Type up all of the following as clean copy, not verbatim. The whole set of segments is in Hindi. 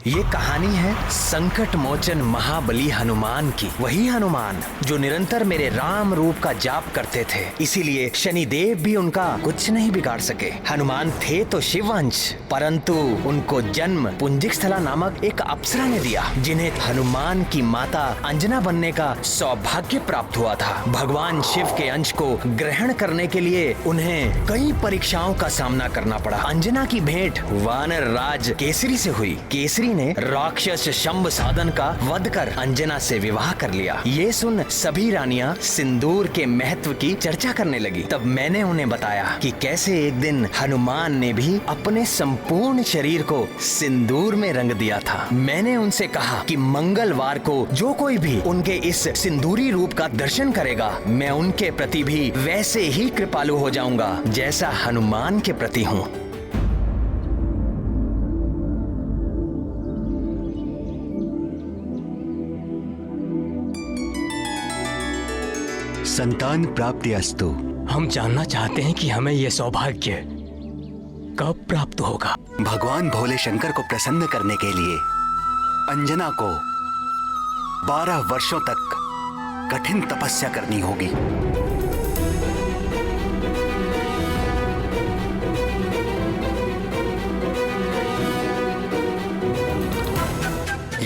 ये कहानी है संकट मोचन महाबली हनुमान की। वही हनुमान जो निरंतर मेरे राम रूप का जाप करते थे, इसीलिए शनिदेव भी उनका कुछ नहीं बिगाड़ सके। हनुमान थे तो शिववंश, परंतु उनको जन्म पुंजिक स्थला नामक एक अप्सरा ने दिया, जिन्हें हनुमान की माता अंजना बनने का सौभाग्य प्राप्त हुआ था। भगवान शिव के अंश को ग्रहण करने के लिए उन्हें कई परीक्षाओं का सामना करना पड़ा। अंजना की भेंट वानर राज केसरी से हुई। केसरी ने राक्षस शंभ साधन का वध कर अंजना से विवाह कर लिया। ये सुन सभी रानियां सिंदूर के महत्व की चर्चा करने लगी। तब मैंने उन्हें बताया कि कैसे एक दिन हनुमान ने भी अपने संपूर्ण शरीर को सिंदूर में रंग दिया था। मैंने उनसे कहा कि मंगलवार को जो कोई भी उनके इस सिंदूरी रूप का दर्शन करेगा, मैं उनके प्रति भी वैसे ही कृपालु हो जाऊंगा जैसा हनुमान के प्रति हूँ। संतान प्राप्ति अस्तु। हम जानना चाहते हैं कि हमें यह सौभाग्य कब प्राप्त होगा। भगवान भोले शंकर को प्रसन्न करने के लिए अंजना को 12 वर्षों तक कठिन तपस्या करनी होगी।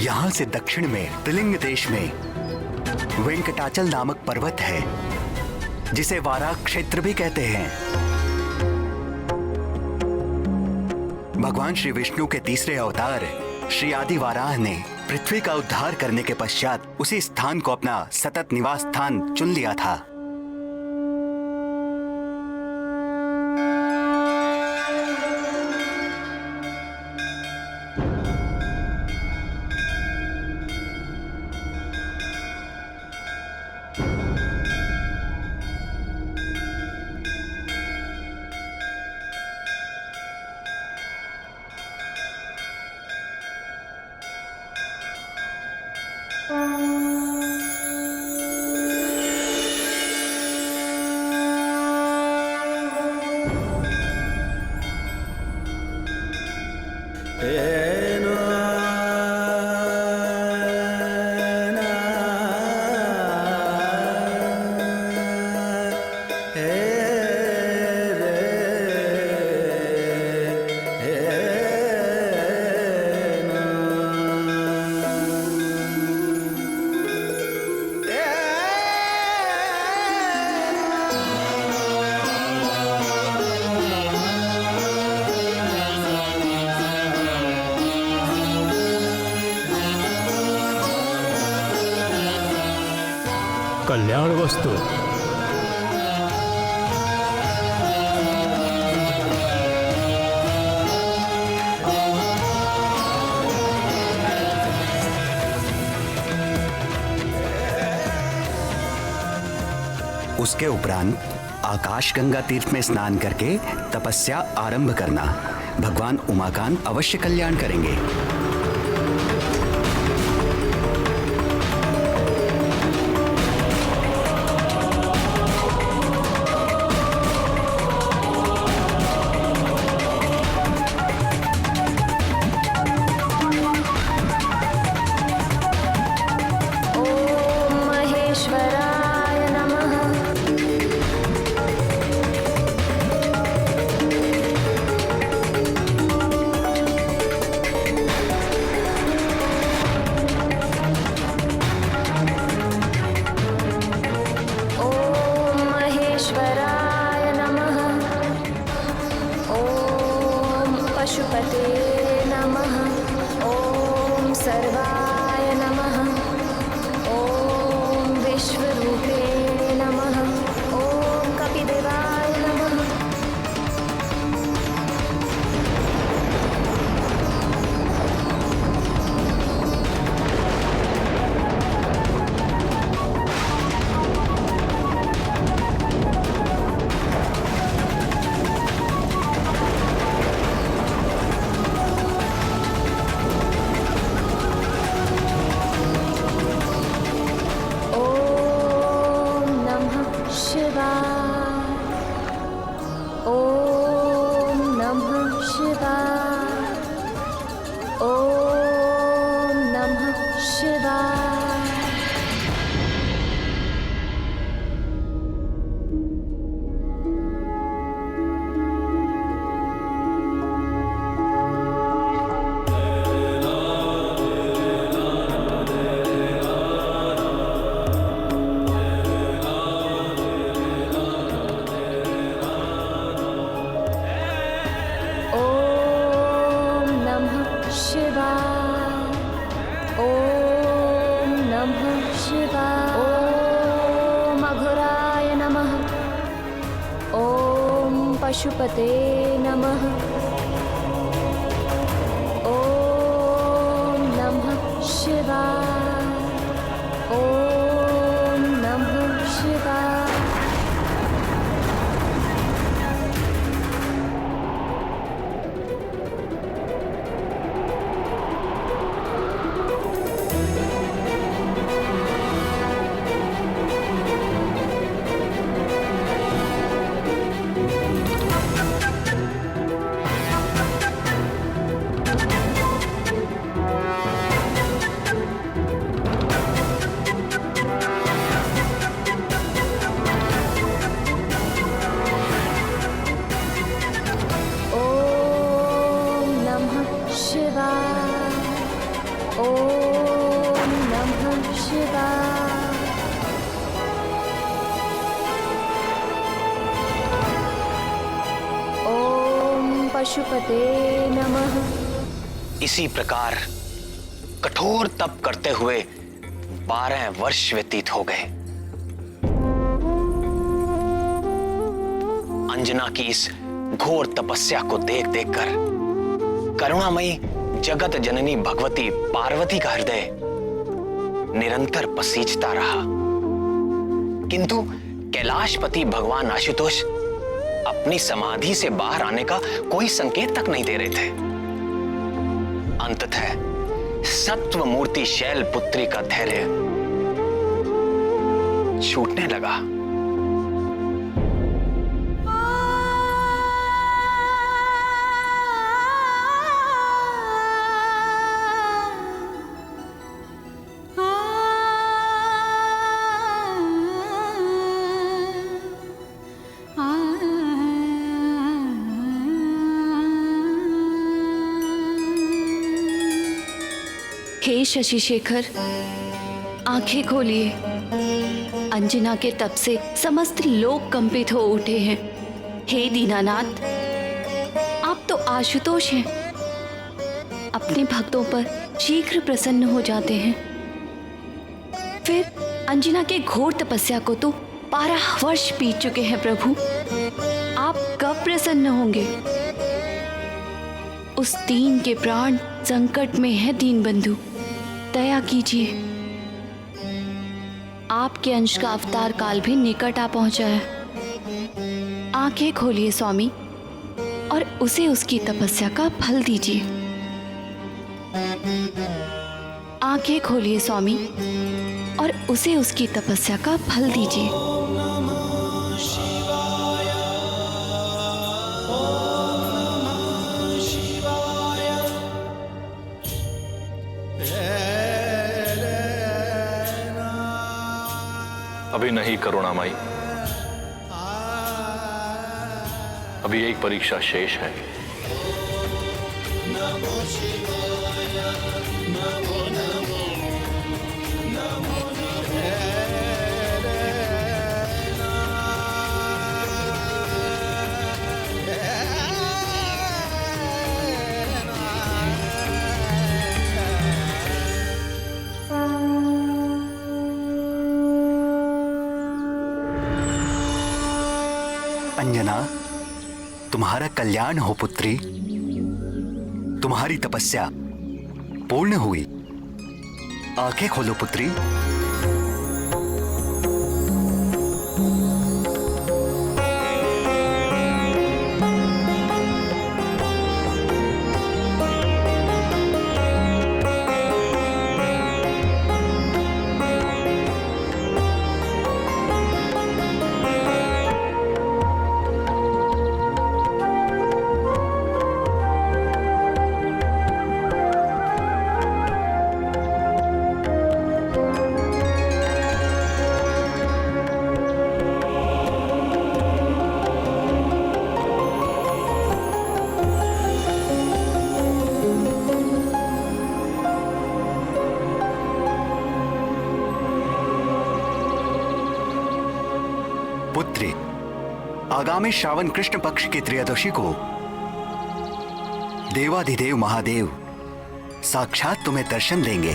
यहां से दक्षिण में त्रिलिंग देश में वेंकटाचल नामक पर्वत है, जिसे वाराह क्षेत्र भी कहते हैं। भगवान श्री विष्णु के तीसरे अवतार श्री आदि वाराह ने पृथ्वी का उद्धार करने के पश्चात उसी स्थान को अपना सतत निवास स्थान चुन लिया था। कल्याण वस्तु। उसके उपरांत आकाश गंगा तीर्थ में स्नान करके तपस्या आरंभ करना। भगवान उमाकांत अवश्य कल्याण करेंगे। ॐ नमः शिवाय। ॐ अघोराय नमः। ॐ पशुपते नमः। ॐ नमः शिवाय। ॐ नमः शिवाय। पशुपते नमः। इसी प्रकार कठोर तप करते हुए 12 वर्ष व्यतीत हो गए। अंजना की इस घोर तपस्या को देख देखकर करुणामयी जगत जननी भगवती पार्वती का हृदय निरंतर पसीजता रहा, किंतु कैलाशपति भगवान आशुतोष अपनी समाधि से बाहर आने का कोई संकेत तक नहीं दे रहे थे। अंततः सत्व मूर्ति शैलपुत्री का धैर्य छूटने लगा। हे शशि शेखर, आंखें खोलिए। अंजना के तप से समस्त लोग कंपित हो उठे हैं। हे दीनानाथ, आप तो आशुतोष हैं, अपने भक्तों पर शीघ्र प्रसन्न हो जाते हैं। फिर अंजना के घोर तपस्या को तो 12 वर्ष बीत चुके हैं प्रभु, आप कब प्रसन्न होंगे? उस दीन के प्राण संकट में है दीनबंधु, दया कीजिए। आपके अंश का अवतार काल भी निकट आ पहुंचा है। आंखें खोलिए स्वामी और उसे उसकी तपस्या का फल दीजिए। आंखें खोलिए स्वामी और उसे उसकी तपस्या का फल दीजिए। अभी नहीं करुणामयी, अभी एक परीक्षा शेष है। अंजना, तुम्हारा कल्याण हो पुत्री। तुम्हारी तपस्या पूर्ण हुई। आंखें खोलो पुत्री। पुत्री, आगामी श्रावण कृष्ण पक्ष की त्रयोदशी को देवाधिदेव महादेव साक्षात तुम्हें दर्शन देंगे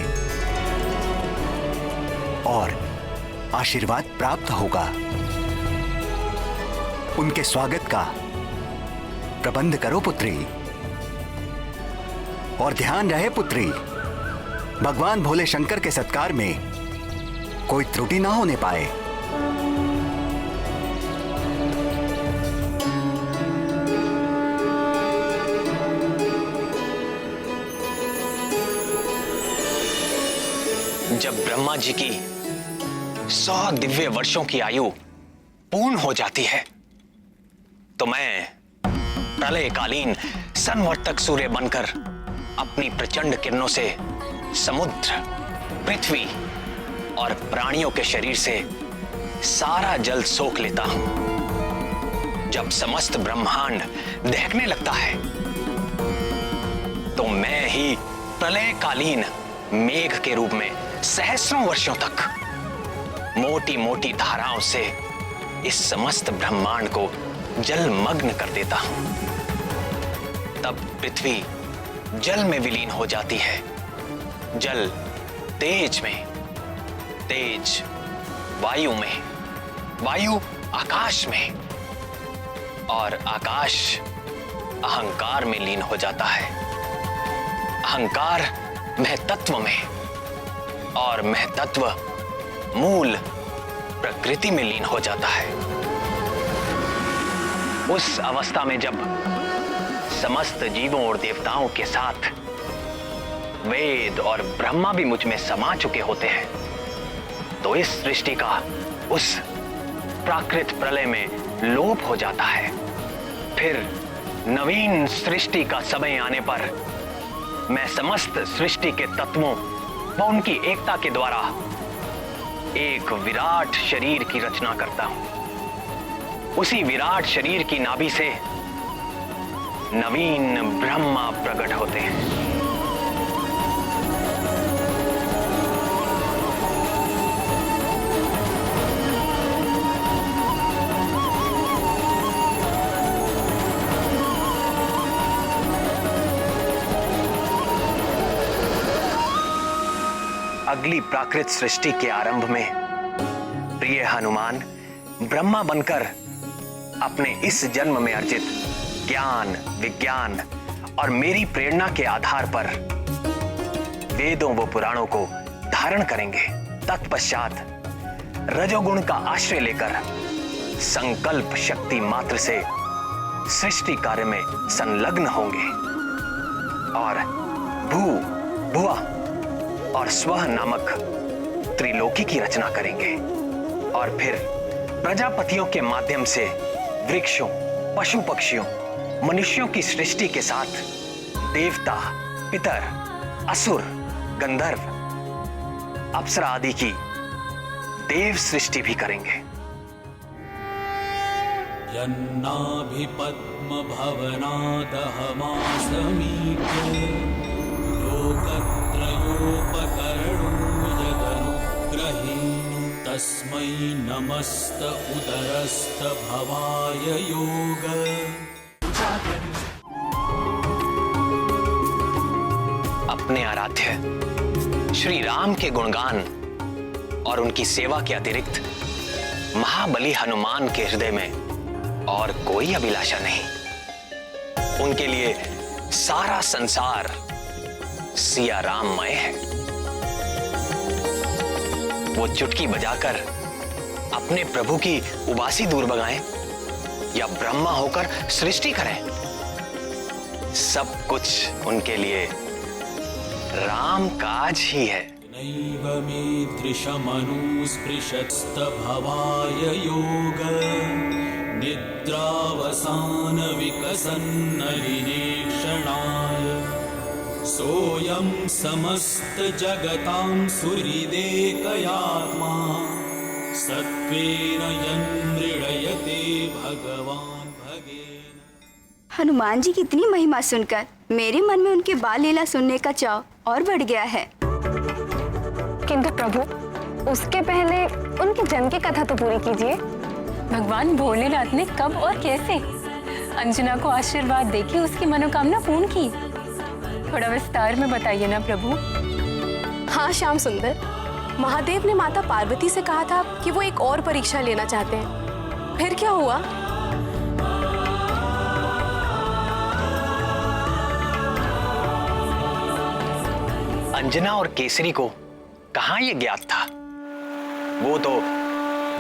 और आशीर्वाद प्राप्त होगा। उनके स्वागत का प्रबंध करो पुत्री। और ध्यान रहे पुत्री, भगवान भोले शंकर के सत्कार में कोई त्रुटि ना होने पाए। जब ब्रह्मा जी की 100 दिव्य वर्षों की आयु पूर्ण हो जाती है तो मैं प्रलयकालीन संवर्तक सूर्य बनकर अपनी प्रचंड किरणों से समुद्र, पृथ्वी और प्राणियों के शरीर से सारा जल सोख लेता हूं। जब समस्त ब्रह्मांड दहकने लगता है तो मैं ही प्रलयकालीन मेघ के रूप में सहस्रों वर्षों तक मोटी मोटी धाराओं से इस समस्त ब्रह्मांड को जलमग्न कर देता हूं। तब पृथ्वी जल में विलीन हो जाती है, जल तेज में, तेज वायु में, वायु आकाश में और आकाश अहंकार में लीन हो जाता है, अहंकार महतत्व में और महतत्व मूल प्रकृति में लीन हो जाता है। उस अवस्था में जब समस्त जीवों और देवताओं के साथ वेद और ब्रह्मा भी मुझ में समा चुके होते हैं तो इस सृष्टि का उस प्राकृत प्रलय में लोप हो जाता है। फिर नवीन सृष्टि का समय आने पर मैं समस्त सृष्टि के तत्वों व उनकी एकता के द्वारा एक विराट शरीर की रचना करता हूं। उसी विराट शरीर की नाभि से नवीन ब्रह्मा प्रकट होते हैं। अगली प्राकृत सृष्टि के आरंभ में प्रिय हनुमान ब्रह्मा बनकर अपने इस जन्म में अर्जित ज्ञान, विज्ञान और मेरी प्रेरणा के आधार पर वेदों व पुराणों को धारण करेंगे। तत्पश्चात रजोगुण का आश्रय लेकर संकल्प शक्ति मात्र से सृष्टि कार्य में संलग्न होंगे और भू, भुआ और स्वः नामक त्रिलोकी की रचना करेंगे और फिर प्रजापतियों के माध्यम से वृक्षों, पशु पक्षियों, मनुष्यों की सृष्टि के साथ देवता, पितर, असुर, गंधर्व, अप्सरा आदि की देव सृष्टि भी करेंगे। यन्नाभि पद्म भवनादहमासमीक्य लोकत्रयोपकरणो यदनुग्रहेण तस्मै नमस्त उदरस्त भवाय योग। अपने आराध्य श्री राम के गुणगान और उनकी सेवा के अतिरिक्त महाबली हनुमान के हृदय में और कोई अभिलाषा नहीं। उनके लिए सारा संसार सिया राममय है। वो चुटकी बजाकर अपने प्रभु की उबासी दूर भगाएं या ब्रह्मा होकर सृष्टि करें, सब कुछ उनके लिए राम काज ही है। नैव मे दृशमनुस्पृशस्त भवाय योग निद्रावसान विकसन्नरिनेक्षणाय सोऽयं समस्त जगतां सुहृदेकयात्मा सत्त्वेन यन्मृळयते भगवान् भगेन। हनुमान जी की इतनी महिमा सुनकर मेरे मन में उनके बाल लीला सुनने का चाव और बढ़ गया है। किंतु प्रभु, उसके पहले उनके जन्म की कथा तो पूरी कीजिए। भगवान भोलेनाथ ने कब और कैसे अंजना को आशीर्वाद देके उसकी मनोकामना पूर्ण की। थोड़ा विस्तार में बताइए ना प्रभु। हाँ श्याम सुंदर, महादेव ने माता पार्वती से कहा था कि वो एक और परीक्षा लेना चाहते हैं। फिर क्या हुआ? अंजना और केसरी को कहाँ ये ज्ञात था? वो तो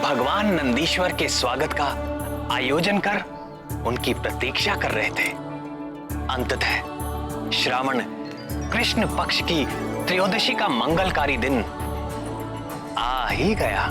भगवान नंदीश्वर के स्वागत का आयोजन कर उनकी प्रतीक्षा कर रहे थे। अंततः श्रावण कृष्ण पक्ष की त्रयोदशी का मंगलकारी दिन आ ही गया।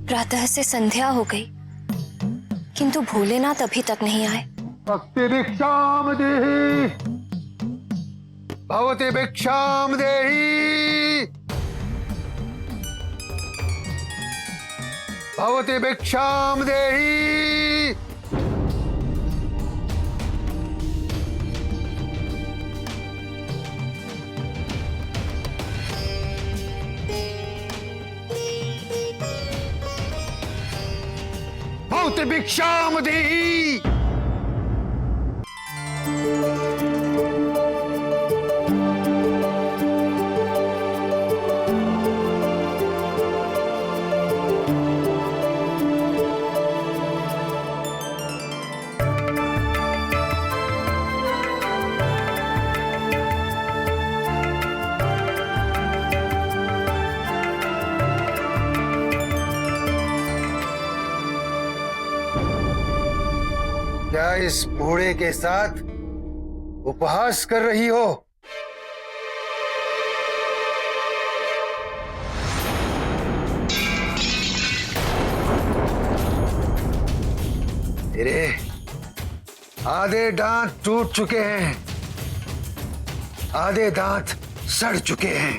प्रातः से संध्या हो गई, किंतु भोलेनाथ अभी तक नहीं आए। भक्ति भिक्षाम देहि, भवति भिक्षाम देहि, भवति भिक्षाम देहि। भवति भिक्षाम देहि। क्या इस बूढ़े के साथ उपहास कर रही हो? तेरे आधे दांत टूट चुके हैं, आधे दांत सड़ चुके हैं।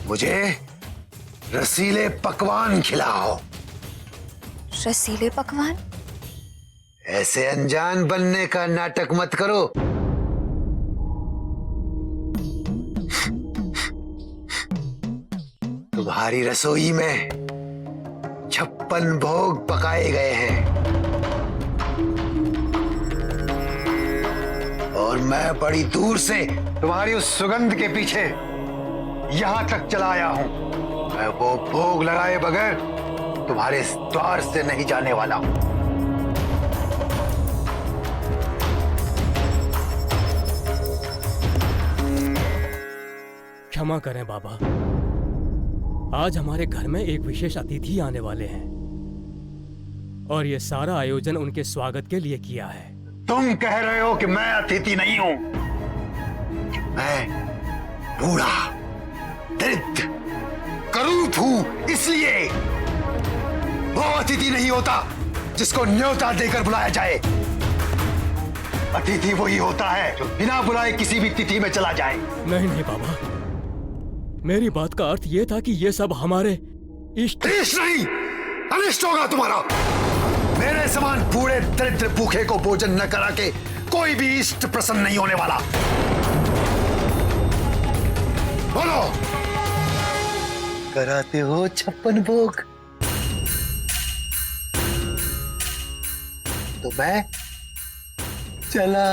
मुझे रसीले पकवान खिलाओ। रसीले पकवान? ऐसे अनजान बनने का नाटक मत करो। तुम्हारी रसोई में 56 भोग पकाए गए हैं और मैं बड़ी दूर से तुम्हारी उस सुगंध के पीछे यहां तक चला आया हूं। मैं वो भोग लगाए बगैर तुम्हारे द्वार से नहीं जाने वाला हूं। क्षमा करें बाबा, आज हमारे घर में एक विशेष अतिथि आने वाले हैं और ये सारा आयोजन उनके स्वागत के लिए किया है। तुम कह रहे हो कि मैं अतिथि नहीं हूं? मैं बूढ़ा दरिद्र करूप हूं, इसलिए वो अतिथि नहीं होता जिसको न्योता देकर बुलाया जाए। अतिथि वही होता है जो बिना बुलाए किसी भी तिथि में चला जाए। नहीं नहीं बाबा, मेरी बात का अर्थ यह था कि ये सब हमारे इष्ट नहीं, अनिष्ट होगा तुम्हारा। मेरे समान बूढ़े दरिद्र भूखे को भोजन न करा के कोई भी इष्ट प्रसन्न नहीं होने वाला। बोलो, कराते हो 56 भोग तो मैं चला।